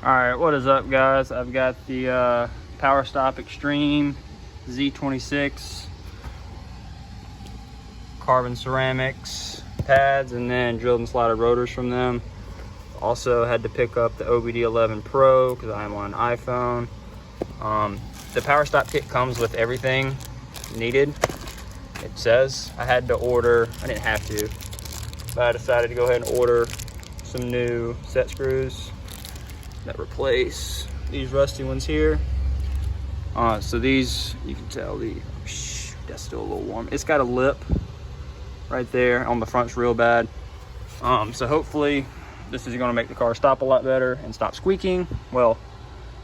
Alright, what is up guys? I've got the Powerstop Extreme Z26 carbon ceramics pads, and then drilled and slotted rotors from them. Also had to pick up the OBD11 Pro because I am on an iPhone. The Powerstop kit comes with everything needed. It says I had to order, I didn't have to, but I decided to go ahead and order some new set screws that replace these rusty ones here. So these, you can tell that's still a little warm. It's got a lip right there on the front's real bad. So hopefully this is gonna make the car stop a lot better and stop squeaking. Well,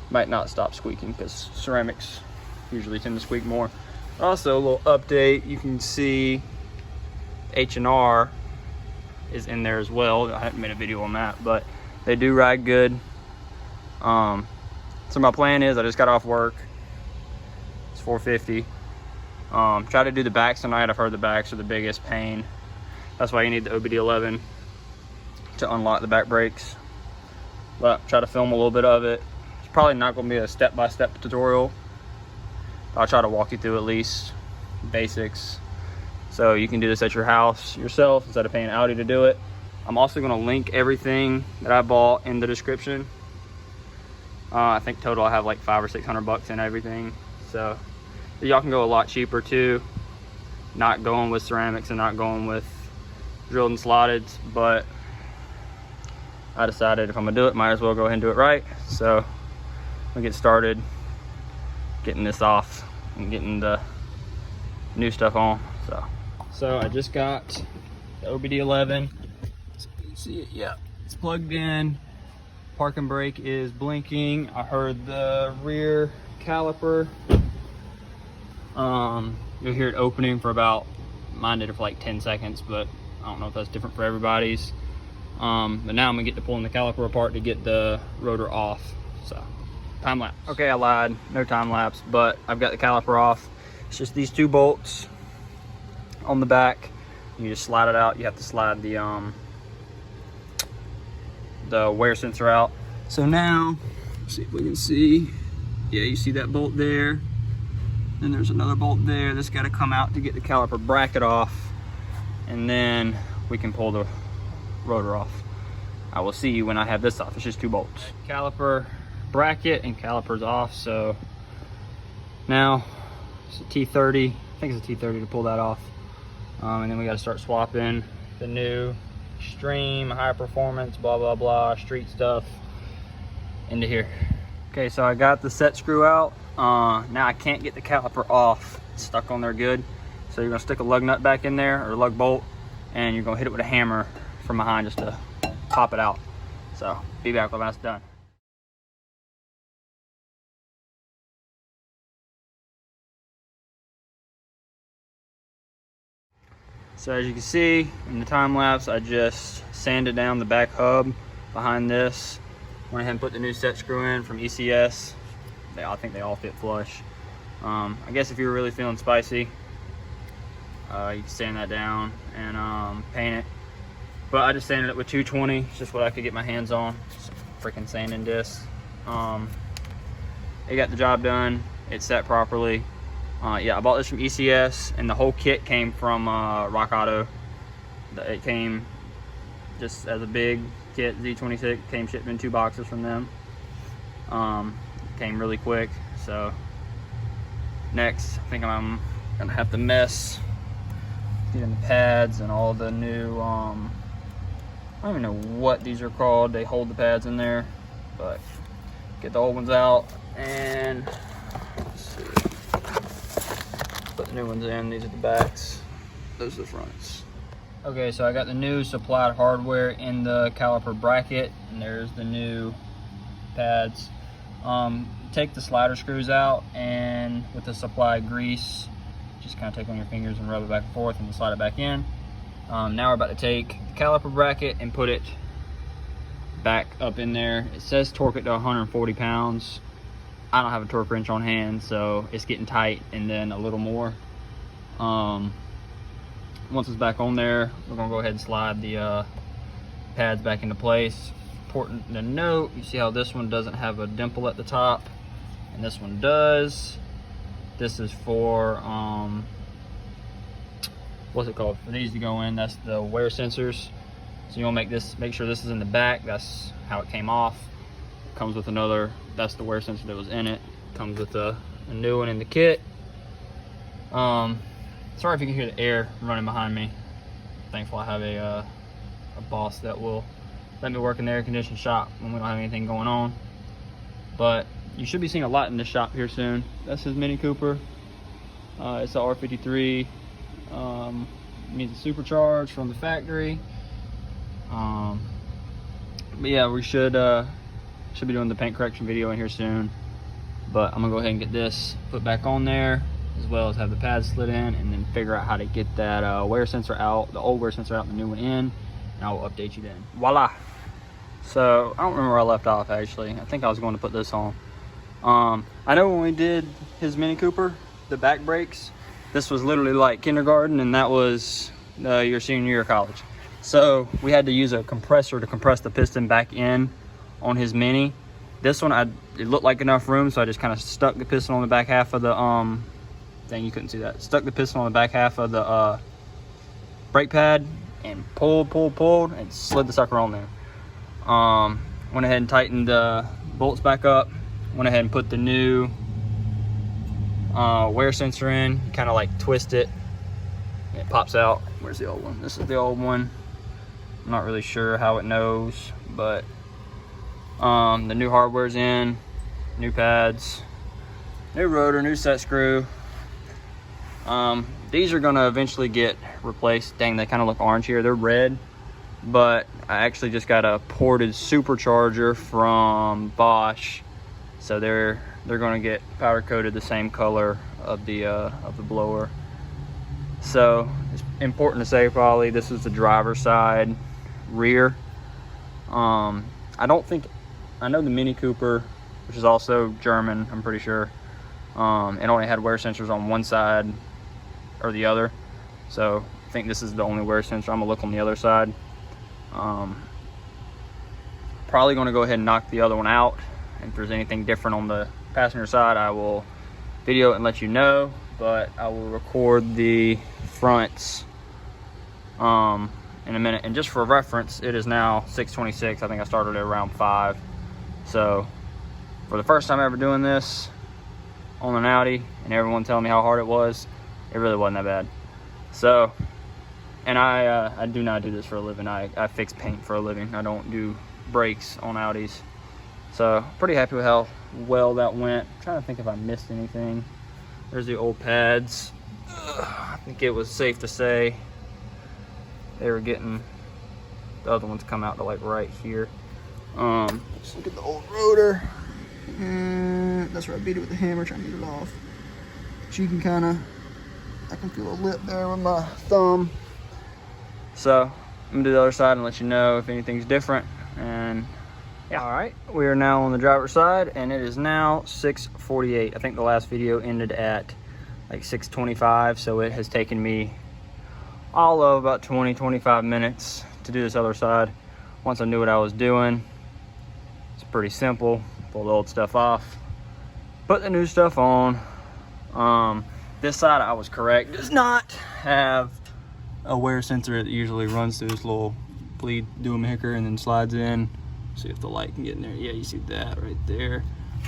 might not stop squeaking because ceramics usually tend to squeak more. Also, a little update, you can see H&R is in there as well. I haven't made a video on that, but they do ride good. So my plan is, I just got off work. It's 4:50. Try to do the backs tonight. I've heard the backs are the biggest pain. That's why you need the OBD11 to unlock the back brakes. But try to film a little bit of it. It's probably not going to be a step-by-step tutorial. I'll try to walk you through at least basics, so you can do this at your house yourself instead of paying Audi to do it. I'm also going to link everything that I bought in the description. I think total I have like $500 or $600 in everything, so y'all can go a lot cheaper too, not going with ceramics and not going with drilled and slotted. But I decided if I'm gonna do it, might as well go ahead and do it right. So we'll get started getting this off and getting the new stuff on. So I just got the OBD11. So you can see it, yeah, it's plugged in. Parking brake is blinking. I heard the rear caliper. You'll hear it opening for about, mine did it for like 10 seconds, but I don't know if that's different for everybody's. But now I'm gonna get to pulling the caliper apart to get the rotor off. So, time lapse. Okay, I lied, no time lapse, but I've got the caliper off. It's just these two bolts on the back. You just slide it out. You have to slide the wear sensor out. So now, let's see if we can see. Yeah, you see that bolt there. Then there's another bolt there. This got to come out to get the caliper bracket off, and then we can pull the rotor off. I will see you when I have this off. It's just two bolts. Caliper bracket and calipers off. So now it's a T30. I think it's a T30 to pull that off. And then we got to start swapping the new Extreme, high performance, blah blah blah, street stuff into here. Okay, so I got the set screw out. Now I can't get the caliper off. It's stuck on there good. So you're gonna stick a lug nut back in there, or a lug bolt, and you're gonna hit it with a hammer from behind just to pop it out. So be back when that's done. So as you can see in the time lapse, I just sanded down the back hub behind this. Went ahead and put the new set screw in from ECS. I think they all fit flush. I guess if you're really feeling spicy, you can sand that down and paint it. But I just sanded it with 220. It's just what I could get my hands on. Some freaking sanding discs. It got the job done. It set properly. Yeah, I bought this from ECS, and the whole kit came from Rockauto. It came just as a big kit, Z26, came shipped in 2 boxes from them. Came really quick. So next, I think I'm gonna have to mess getting the pads and all the new, I don't even know what these are called. They hold the pads in there, but get the old ones out and let's see. Put the new ones in. These are the backs, those are the fronts. Okay, so I got the new supplied hardware in the caliper bracket, and there's the new pads. Take the slider screws out, and with the supplied grease, just kind of take on your fingers and rub it back and forth and slide it back in. Now we're about to take the caliper bracket and put it back up in there. It says torque it to 140 pounds. I don't have a torque wrench on hand, so it's getting tight, and then a little more. Once it's back on there, we're gonna go ahead and slide the pads back into place. important to note, you see how this one doesn't have a dimple at the top, and this one does. This is for, what's it called? For these to go in, that's the wear sensors. So you'll make sure this is in the back. That's how it came off. Comes with another, that's the wear sensor that was in it. Comes with a new one in the kit. Sorry if you can hear the air running behind me. Thankful I have a boss that will let me work in the air conditioned shop when we don't have anything going on. But you should be seeing a lot in the shop here soon. That's his Mini Cooper. It's the R53. Needs a supercharge from the factory. But yeah, we should be doing the paint correction video in here soon. But I'm gonna go ahead and get this put back on there, as well as have the pads slid in, and then figure out how to get that wear sensor out, the old wear sensor out, and the new one in, and I will update you then. Voila. So I don't remember where I left off actually. I think I was going to put this on. I know when we did his Mini Cooper, the back brakes, this was literally like kindergarten, and that was your senior year of college. So we had to use a compressor to compress the piston back in on his Mini. This one, it looked like enough room, so I just kind of stuck the piston on the back half of the dang, you couldn't see that. Stuck the piston on the back half of the brake pad and pulled, and slid the sucker on there. Went ahead and tightened the bolts back up. Went ahead and put the new wear sensor in. You kind of like twist it. It pops out. Where's the old one? This is the old one. I'm not really sure how it knows, but the new hardware's in, new pads, new rotor, new set screw. These are gonna eventually get replaced. Dang, they kind of look orange here. They're red, but I actually just got a ported supercharger from Bosch, so they're gonna get powder coated the same color of the blower. So it's important to say, probably this is the driver's side rear. I know the Mini Cooper, which is also German, I'm pretty sure, it only had wear sensors on one side or the other. So I think this is the only wear sensor. I'm gonna look on the other side. Probably gonna go ahead and knock the other one out. And if there's anything different on the passenger side, I will video it and let you know. But I will record the fronts in a minute. And just for reference, it is now 6:26. I think I started at around 5. So for the first time ever doing this on an Audi, and everyone telling me how hard it was, it really wasn't that bad. So, and I do not do this for a living. I fix paint for a living. I don't do brakes on Audis. So pretty happy with how well that went. I'm trying to think if I missed anything. There's the old pads. I think it was safe to say they were getting, the other ones come out to like right here. Let's look at the old rotor. And that's where I beat it with the hammer, trying to get it off. But you can kind of, I can feel a lip there with my thumb. So I'm gonna do the other side and let you know if anything's different. And yeah. All right, we are now on the driver's side, and it is now 6:48. I think the last video ended at like 6:25, so it has taken me all of about 20-25 minutes to do this other side. Once I knew what I was doing, it's pretty simple. Pull the old stuff off, put the new stuff on. This side, I was correct, does not have a wear sensor. It usually runs through this little bleed doom hicker and then slides in. See if the light can get in there. Yeah, you see that right there.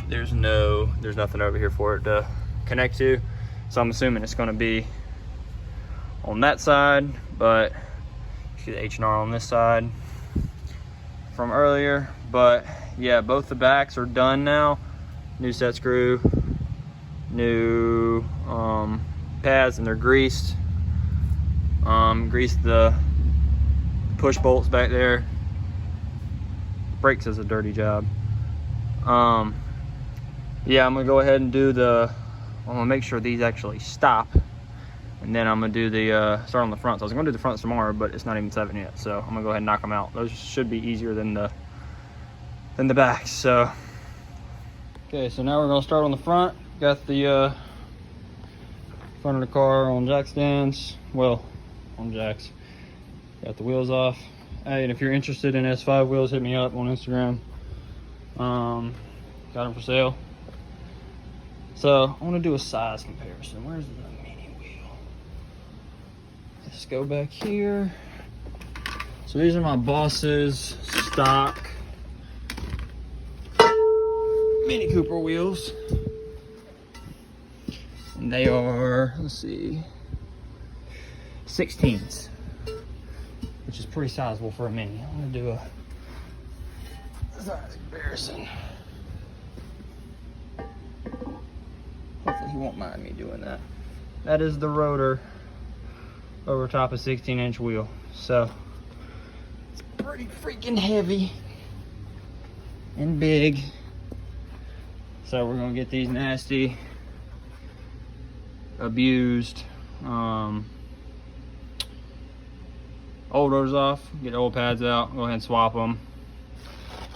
There's nothing over here for it to connect to. So I'm assuming it's gonna be on that side, but you see the H&R on this side from earlier. But yeah, both the backs are done now. New set screw, new pads, and they're greased. Greased the push bolts back there. Brakes is a dirty job. Yeah, I'm gonna go ahead and do I'm gonna make sure these actually stop, and then I'm gonna do the start on the fronts. I was gonna do the fronts tomorrow, but it's not even 7 yet, so I'm gonna go ahead and knock them out. Those should be easier than the backs. So okay, so now we're gonna start on the front. Got the front of the car on jack stands, well, on jacks. Got the wheels off, Hey, and if you're interested in S5 wheels, hit me up on Instagram. Got them for sale. So I want to do a size comparison. Where's the mini wheel? Let's go back here. So these are my Boss's stock Mini Cooper wheels. And they are, let's see, 16s, which is pretty sizable for a mini. I'm gonna do a size comparison. Hopefully he won't mind me doing that. That is the rotor over top of 16-inch wheel. So it's pretty freaking heavy and big. So we're gonna get these nasty, abused old rotors off, get the old pads out, go ahead and swap them.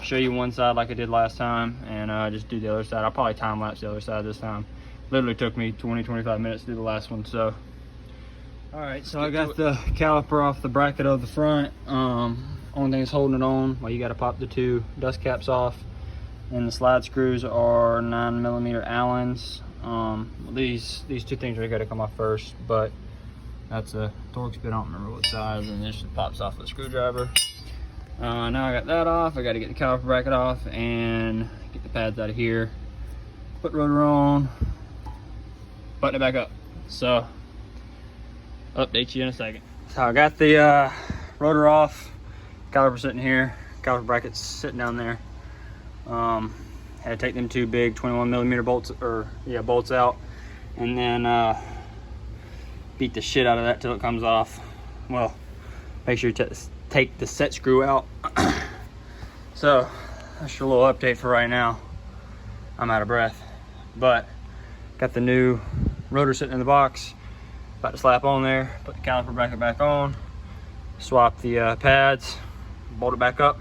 Show you one side like I did last time, and just do the other side. I'll probably time lapse the other side this time. Literally took me 20-25 minutes to do the last one. So all right, so I got the caliper off the bracket of the front. Only thing that's holding it on, well, you got to pop the 2 dust caps off, and the slide screws are 9mm Allens. These 2 things are gonna come off first, but that's a Torx bit, I don't remember what size, and this just pops off with a screwdriver. Now I got that off, I gotta get the caliper bracket off and get the pads out of here, put the rotor on, button it back up. So, update you in a second. So I got the rotor off, caliper sitting here, caliper bracket's sitting down there. Had to take them 2 big 21mm bolts, bolts out, and then beat the shit out of that till it comes off. Well, make sure you take the set screw out. So that's your little update for right now. I'm out of breath, but got the new rotor sitting in the box, about to slap on there, put the caliper bracket back on, swap the pads, bolt it back up,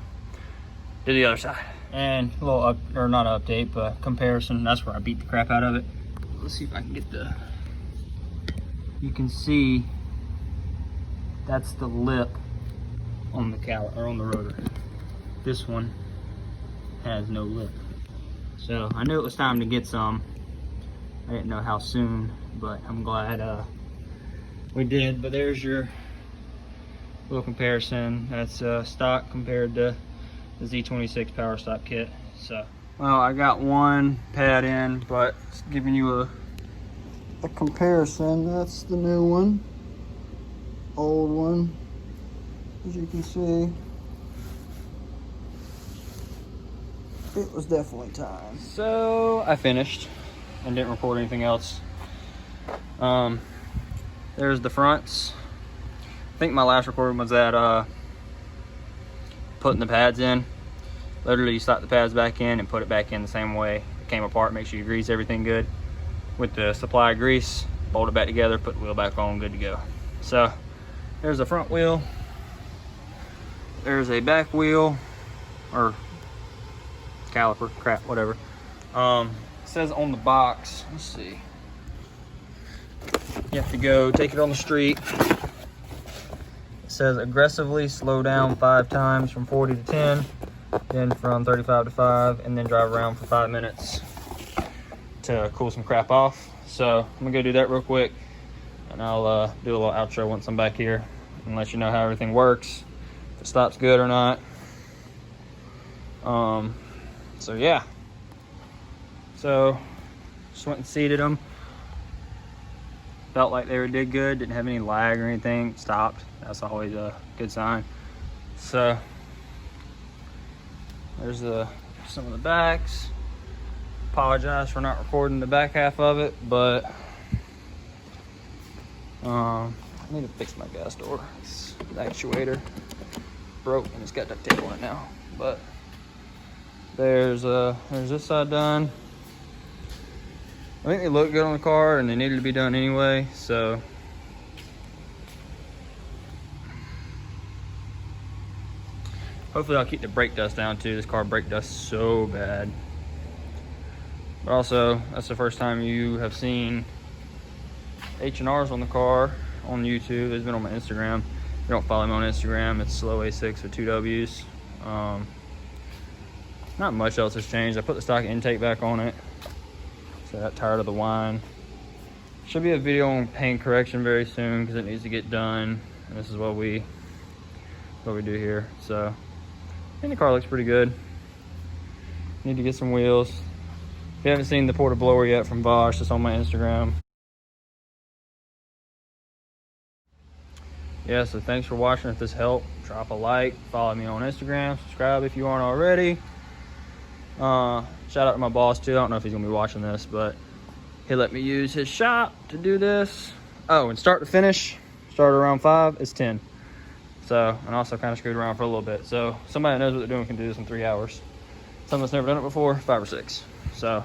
do the other side. And a little not update, but comparison. That's where I beat the crap out of it. Let's see if I can get the, you can see that's the lip on the on the rotor. This one has no lip. So I knew it was time to get some. I didn't know how soon, but I'm glad we did. But there's your little comparison. That's stock compared to the Z26 Powerstop kit. So, well, I got one pad in, but it's giving you a comparison. That's the new one, old one, as you can see. It was definitely time. So I finished and didn't record anything else. There's the fronts. I think my last recording was at putting the pads in. Literally, you slap the pads back in and put it back in the same way it came apart. Make sure you grease everything good with the supply grease, bolt it back together, put the wheel back on, good to go. So there's the front wheel, there's a back wheel, or caliper, crap, whatever. It says on the box, let's see, you have to go take it on the street. It says aggressively slow down 5 times from 40 to 10, then from 35 to 5, and then drive around for 5 minutes to cool some crap off. So I'm gonna go do that real quick, and I'll do a little outro once I'm back here and let you know how everything works, if it stops good or not. So yeah, so just went and seated them. Felt like they did good, didn't have any lag or anything, stopped. That's always a good sign. So there's some of the backs. Apologize for not recording the back half of it, but I need to fix my gas door. The actuator broke and it's got duct tape on it now. But there's this side done. I think they look good on the car and they needed to be done anyway, so hopefully I'll keep the brake dust down too. This car brake dusts so bad. But also, that's the first time you have seen H&Rs on the car on YouTube. It's been on my Instagram. you don't follow me on Instagram, it's slow A6 with 2 W's. Not much else has changed. I put the stock intake back on it. So I got tired of the whine. Should be a video on paint correction very soon because it needs to get done. And this is what we do here. So I think the car looks pretty good. Need to get some wheels. If you haven't seen the porta blower yet from Bosch, it's on my Instagram. Yeah, so thanks for watching. If this helped, drop a like, follow me on Instagram, subscribe if you aren't already. Shout out to my boss too. I don't know if he's gonna be watching this, but he let me use his shop to do this. Oh, and start to finish, started around 5, it's 10. So, and also kind of screwed around for a little bit. So somebody that knows what they're doing can do this in 3 hours. Someone that's never done it before, 5 or 6. So,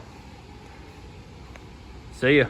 see ya.